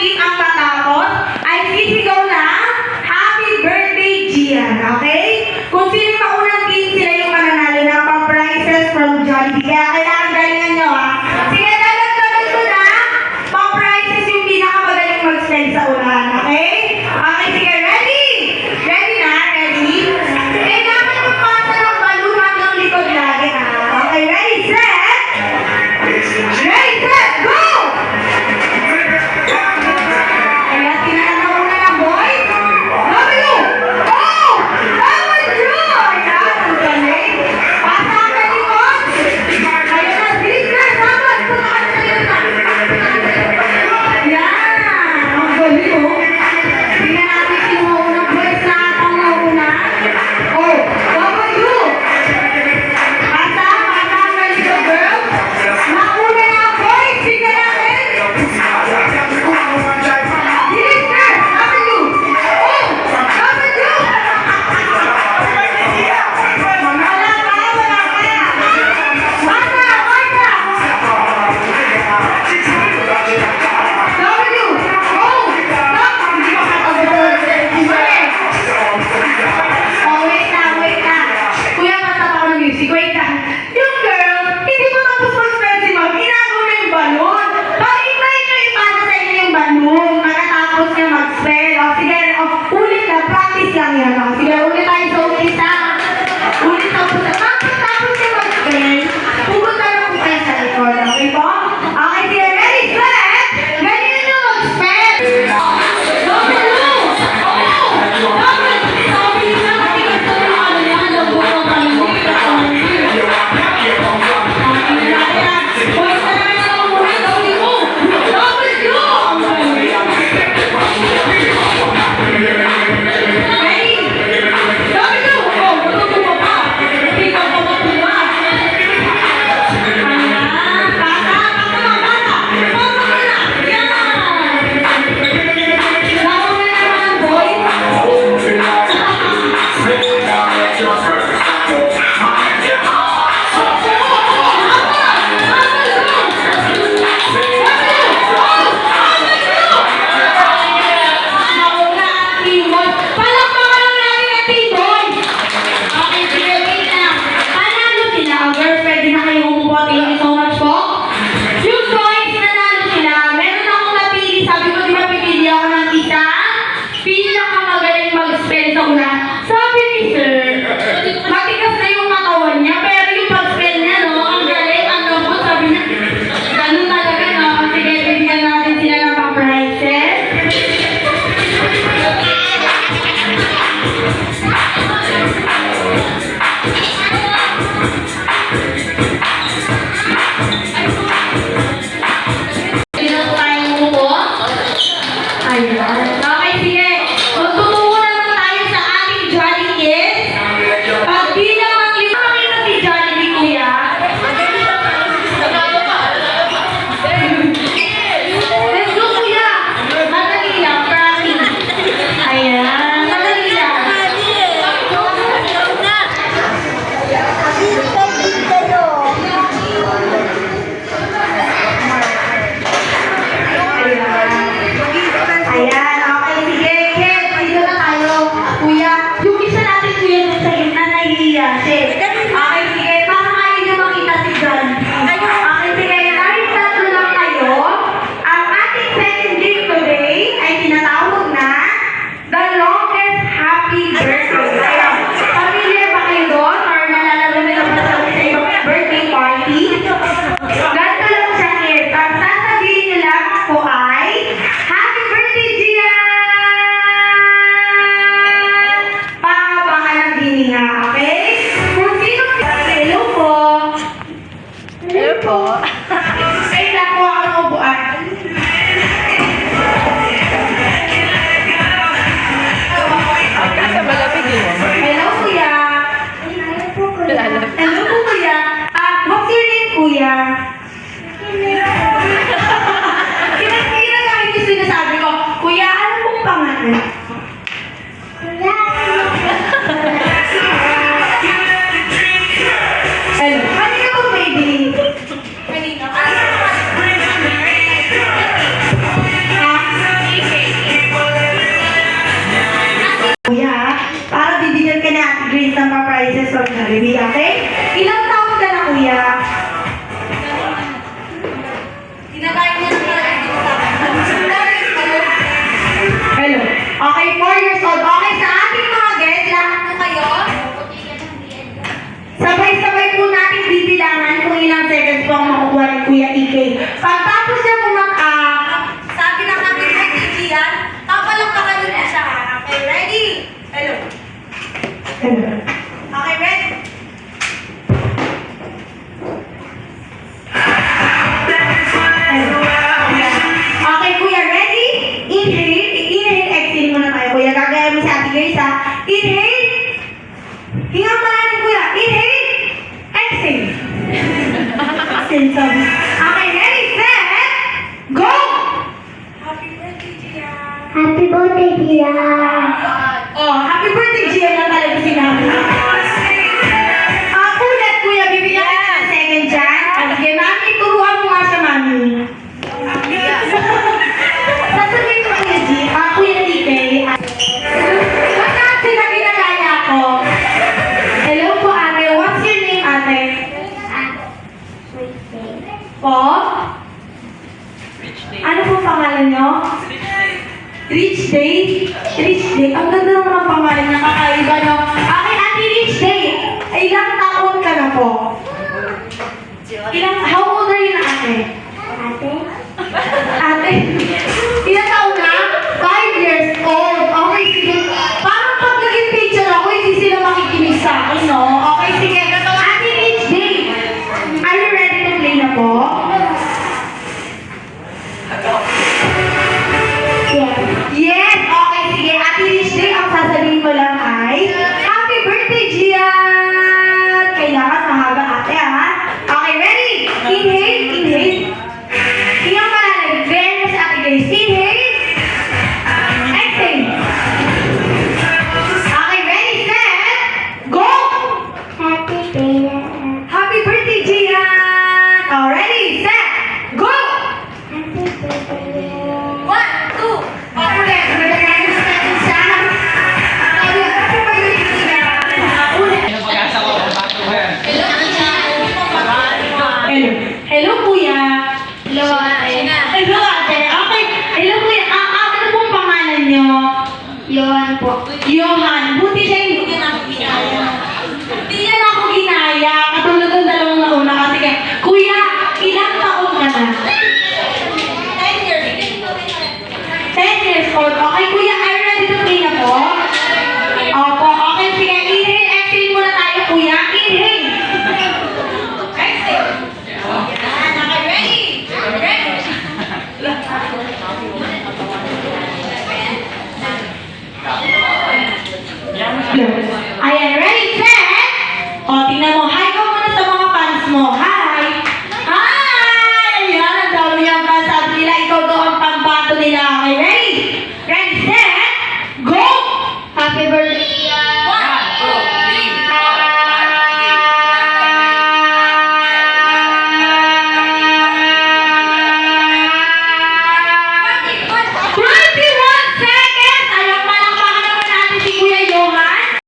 team ang matapos ay sisigaw na Happy Birthday, Gian. Okay? Kung sino yung maunang team, sila yung mananalo ng pang-prizes from Jollibee. Kaya kailangan galingan nyo, ha? Sige, dalag ko na. Pang-prizes yung pinakamagaling mag-spend sa unahan. Okay? Okay, sige. Ready? Ready na? Ready? Kailangan yung pasa ng balon hanggang likod lagi, ha? Okay, ready, set? Ready, set, go! Kaya tinanan na muna ng boys. W! Oh! W! Ayan, ang galing. Pasa ang galingon. Ayan na, bilis na. Dapat, pumakas na yun na. Ayan, ang galing, oh. Tingnan natin sino maunang boys na ang mauna. Oh, W! Pasa ang galingon, girl. Mauna na ang boys. Tingnan natin. Bilis na! W! Oh! W! Wala pa! Marta! W! Oh! Stop! Hindi ko makakabot. Oh, wait na. Kuya, matapa ko ng music. Wait na. Yung girl, hindi mo tapos mag-spell si Ma'am. Inagaw na yung balon. Pag-imayin nyo ipasa sa inyo yung balon. Makatapos niya mag-spell. O, sige. O, ulit na. Practice lang yan. O, sige, ulit tayo sa ulit na. Ulit na po sa pagkatapos niya mag-spell. Pupunta na po tayo sa record. Okay po? Okay, sige. Ready, set. Ganyan nyo mag-spell. Sabi ni sir, matigas na yung katawan niya, pero yung pag-spell niya, no, ang galing, ang lambot, sabi niya, ganun talaga, no? Sige, bigyan natin sila ng pang-prizes. Sino po tayong umupo? Ayan. Okay, sige. Magtutungo naman tayo sa ating Jolly Kids. Pagbilang ng 5, makita si Jollibee, kuya. Let's go, kuya. Madali lang, promise. Ayan, madali lang. Ayan, okay, sige, kids, dito na tayo. Kuya, yung isa natin kuya dun sa gitna nahihiya siya. Okay, sige, para kayo nyo makita si Jollibee. Okay, sige, kahit tatlo lang kayo, ang ating second game today ay tinatawag na The Longest Happy Birthday. Ayan, pamilya ba kayo doon? Or nalalaro nila ba sa iyong birthday party? Ganito lang siya, kids. Ang sasabihin nyo lang po ay Happy Birthday, Gian! Pahabakan ng hininga, okay? Kung sino, hello po. Hello po. Ay, nakuha ka ng upuan. Kasi malamig eh. Hello, kuya. Hello po, kuya. What's your name, kuya? Kina lang yung sinasabi ko. Kuya, ano pong pangalan? Hello. Kanina po baby. Kanina. from Jollibee, okay? Ilang taon ka na, kuya? Kinakain niya ng Hello. Okay, 4 years old. Okay, sa ating mga guests, lahat po kayo. Sabay-sabay po natin bibilangan kung ilang seconds po ang makukuha ni Kuya EK. Pagtapos niya pumak-up, sabi ng ating kaibigan, papalakpakan niyo po siya. Okay, ready? Hello. Hello. Okay, ready? Okay, Kuya, ready? Inhale. Inhale, exhale muna tayo, Kuya. Gagaya mo sa ating guys, ha? Inhale. Hinga malalim, Kuya. Inhale. Exhale. Exhale, sabi. Okay, ready, set, go! Happy birthday, Gia. Happy birthday, Gia. Oh, happy birthday, Gia na talaga sinabi. Ulit, Kuya, bibigyan kita ng second chance. Sige, mami, turuan mo nga siya, mami. Sasabihin ko, Kuya G, Kuya TK, kasi na ginagaya ko. Hello po, ate. What's your name, ate? Po? Ano po pangalan nyo? Rich Day? Rich Day? Ang ganda ng mga pangalan niya, kakaiba, no? Okay, ate Rich Day, ilang taon ka na po? How old are you na, ate? Ate? Ate, ilang taon na? 5 years old. Okay, sige. Parang pag naging picture ako, hindi sila makikinig sa akin, no? Okay, sige. Ate Rich Day, are you ready to play na po? Yes. Yes! Okay, sige. Ate Rich Day, ang sasabihin ko lang ay, Happy birthday, Gian! Kailangan mahaba, ate, ha? Okay, ready? Inhale, inhale. Hingang malalim. Gaya mo sa ate guys. Inhale. Exhale. Okay, ready, set, go! Happy birthday. Happy birthday, Gian! Oh, ready, set, go! Happy birthday. 1, 2, ulit. Ulit. Happy birthday, Gian! Ulit. Hello. Hello, kuya. Hello, ate. Hello, ate. Okay. Hello, kuya. Ano pong pangalan nyo? Johan po. Johan. Buti siya hindi niya ako ginaya. Hindi niya na ako ginaya. Katulad ng dalawang nauna kasi kaya, kuya, ilang taon ka na? 10 years. 10 years old. Okay, kuya.